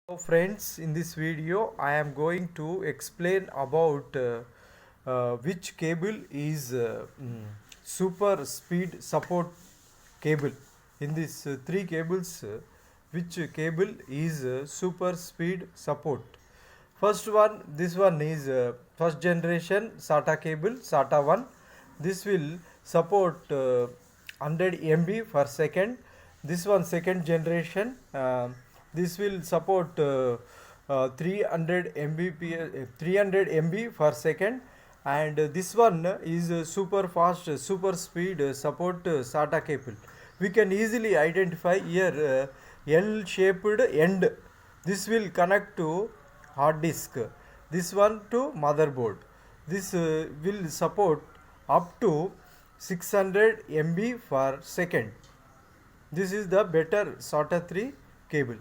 Hello friends, in this video I am going to explain about which cable is super speed support cable. In these three cables, which cable is super speed support? First one, this one is first generation SATA cable, SATA 1. This will support 100 MB per second. This one second generation, this will support 300 Mbps, 300 MB per second, and this one is super fast, super speed support SATA cable. We can easily identify here L-shaped end. This will connect to hard disk. This one to motherboard. This will support up to 600 MB per second. This is the better SATA 3 cable.